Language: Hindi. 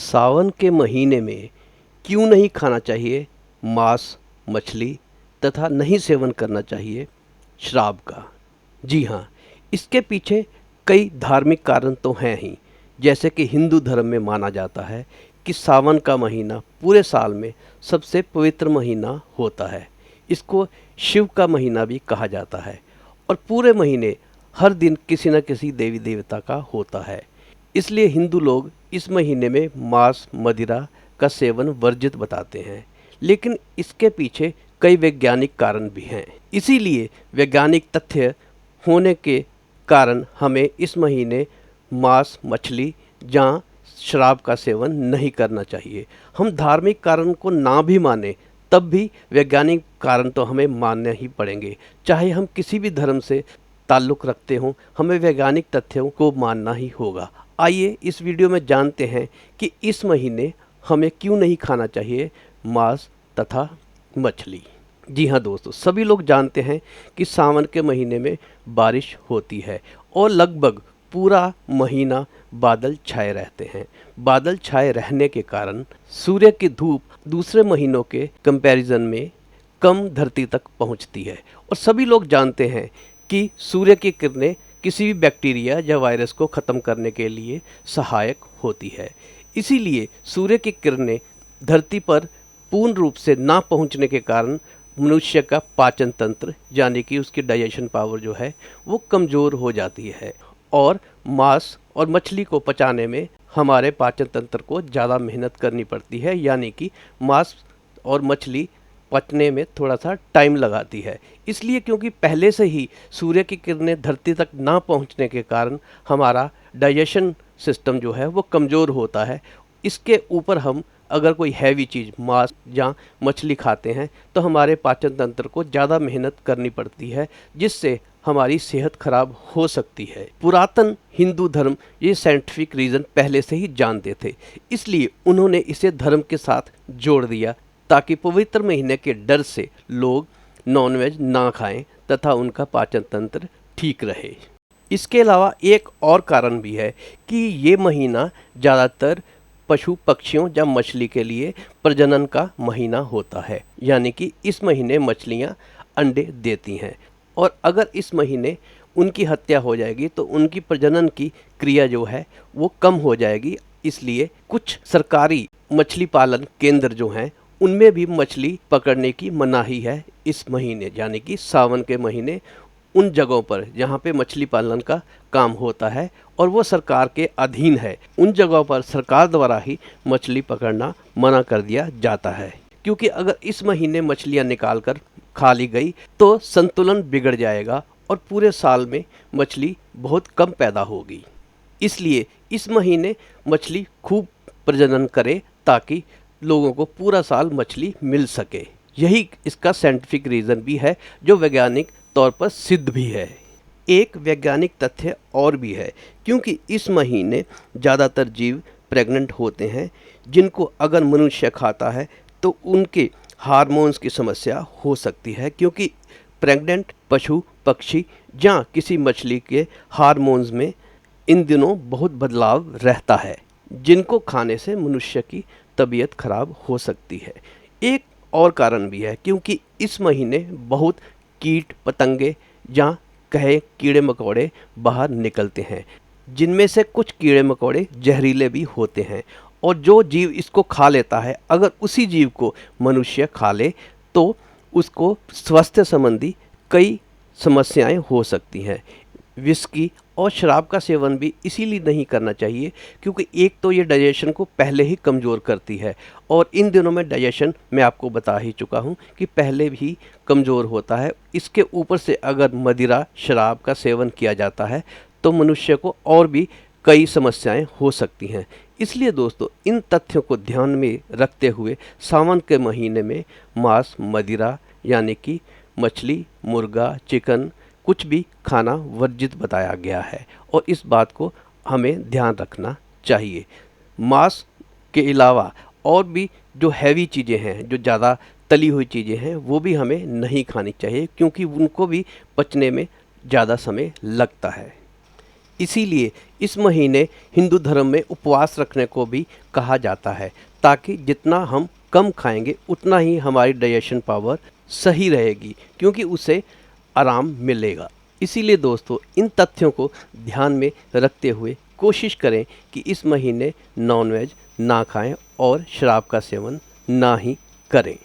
सावन के महीने में क्यों नहीं खाना चाहिए मांस, मछली तथा नहीं सेवन करना चाहिए शराब का। जी हाँ, इसके पीछे कई धार्मिक कारण तो हैं ही। जैसे कि हिंदू धर्म में माना जाता है कि सावन का महीना पूरे साल में सबसे पवित्र महीना होता है। इसको शिव का महीना भी कहा जाता है और पूरे महीने हर दिन किसी न किसी देवी देवता का होता है। इसलिए हिंदू लोग इस महीने में मांस, मदिरा का सेवन वर्जित बताते हैं। लेकिन इसके पीछे कई वैज्ञानिक कारण भी हैं। इसीलिए वैज्ञानिक तथ्य होने के कारण हमें इस महीने मांस, मछली या शराब का सेवन नहीं करना चाहिए। हम धार्मिक कारण को ना भी माने तब भी वैज्ञानिक कारण तो हमें मानने ही पड़ेंगे। चाहे हम किसी भी धर्म से ताल्लुक़ रखते हों, हमें वैज्ञानिक तथ्यों को मानना ही होगा। आइए इस वीडियो में जानते हैं कि इस महीने हमें क्यों नहीं खाना चाहिए मांस तथा मछली। जी हाँ दोस्तों, सभी लोग जानते हैं कि सावन के महीने में बारिश होती है और लगभग पूरा महीना बादल छाए रहते हैं। बादल छाए रहने के कारण सूर्य की धूप दूसरे महीनों के कंपैरिजन में कम धरती तक पहुंचती है और सभी लोग जानते हैं कि सूर्य की किरणें किसी भी बैक्टीरिया या वायरस को ख़त्म करने के लिए सहायक होती है। इसीलिए सूर्य की किरणें धरती पर पूर्ण रूप से ना पहुंचने के कारण मनुष्य का पाचन तंत्र यानी कि उसकी डाइजेशन पावर जो है वो कमज़ोर हो जाती है और मांस और मछली को पचाने में हमारे पाचन तंत्र को ज़्यादा मेहनत करनी पड़ती है, यानी कि मांस और मछली पचने में थोड़ा सा टाइम लगाती है। इसलिए क्योंकि पहले से ही सूर्य की किरणें धरती तक ना पहुंचने के कारण हमारा डाइजेशन सिस्टम जो है वो कमज़ोर होता है। इसके ऊपर हम अगर कोई हैवी चीज़ मांस या मछली खाते हैं तो हमारे पाचन तंत्र को ज़्यादा मेहनत करनी पड़ती है, जिससे हमारी सेहत खराब हो सकती है। पुरातन हिंदू धर्म ये साइंटिफिक रीज़न पहले से ही जानते थे, इसलिए उन्होंने इसे धर्म के साथ जोड़ दिया ताकि पवित्र महीने के डर से लोग नॉनवेज ना खाएं तथा उनका पाचन तंत्र ठीक रहे। इसके अलावा एक और कारण भी है कि ये महीना ज़्यादातर पशु पक्षियों या मछली के लिए प्रजनन का महीना होता है, यानी कि इस महीने मछलियाँ अंडे देती हैं और अगर इस महीने उनकी हत्या हो जाएगी तो उनकी प्रजनन की क्रिया जो है वो कम हो जाएगी। इसलिए कुछ सरकारी मछली पालन केंद्र जो हैं उनमें भी मछली पकड़ने की मनाही है इस महीने, यानी कि सावन के महीने उन जगहों पर जहाँ पे मछली पालन का काम होता है और वो सरकार के अधीन है, उन जगहों पर सरकार द्वारा ही मछली पकड़ना मना कर दिया जाता है। क्योंकि अगर इस महीने मछलियाँ निकाल कर खा ली गई तो संतुलन बिगड़ जाएगा और पूरे साल में मछली बहुत कम पैदा होगी। इसलिए इस महीने मछली खूब प्रजनन करे ताकि लोगों को पूरा साल मछली मिल सके। यही इसका साइंटिफिक रीज़न भी है जो वैज्ञानिक तौर पर सिद्ध भी है। एक वैज्ञानिक तथ्य और भी है, क्योंकि इस महीने ज़्यादातर जीव प्रेग्नेंट होते हैं जिनको अगर मनुष्य खाता है तो उनके हार्मोन्स की समस्या हो सकती है, क्योंकि प्रेग्नेंट पशु पक्षी या किसी मछली के हार्मोन्स में इन दिनों बहुत बदलाव रहता है, जिनको खाने से मनुष्य की तबीयत खराब हो सकती है। एक और कारण भी है, क्योंकि इस महीने बहुत कीट पतंगे या कहे कीड़े मकोड़े बाहर निकलते हैं, जिनमें से कुछ कीड़े मकोड़े जहरीले भी होते हैं और जो जीव इसको खा लेता है, अगर उसी जीव को मनुष्य खा ले तो उसको स्वास्थ्य संबंधी कई समस्याएं हो सकती हैं। विस्की और शराब का सेवन भी इसीलिए नहीं करना चाहिए क्योंकि एक तो ये डाइजेशन को पहले ही कमज़ोर करती है और इन दिनों में डाइजेशन मैं आपको बता ही चुका हूँ कि पहले भी कमज़ोर होता है। इसके ऊपर से अगर मदिरा शराब का सेवन किया जाता है तो मनुष्य को और भी कई समस्याएं हो सकती हैं। इसलिए दोस्तों, इन तथ्यों को ध्यान में रखते हुए सावन के महीने में मांस, मदिरा यानी कि मछली, मुर्गा, चिकन कुछ भी खाना वर्जित बताया गया है और इस बात को हमें ध्यान रखना चाहिए। मांस के अलावा और भी जो हैवी चीज़ें हैं, जो ज़्यादा तली हुई चीज़ें हैं, वो भी हमें नहीं खानी चाहिए क्योंकि उनको भी पचने में ज़्यादा समय लगता है। इसीलिए इस महीने हिंदू धर्म में उपवास रखने को भी कहा जाता है, ताकि जितना हम कम खाएंगे उतना ही हमारी डाइजेशन पावर सही रहेगी, क्योंकि उसे आराम मिलेगा। इसीलिए दोस्तों, इन तथ्यों को ध्यान में रखते हुए कोशिश करें कि इस महीने नॉनवेज ना खाएं और शराब का सेवन ना ही करें।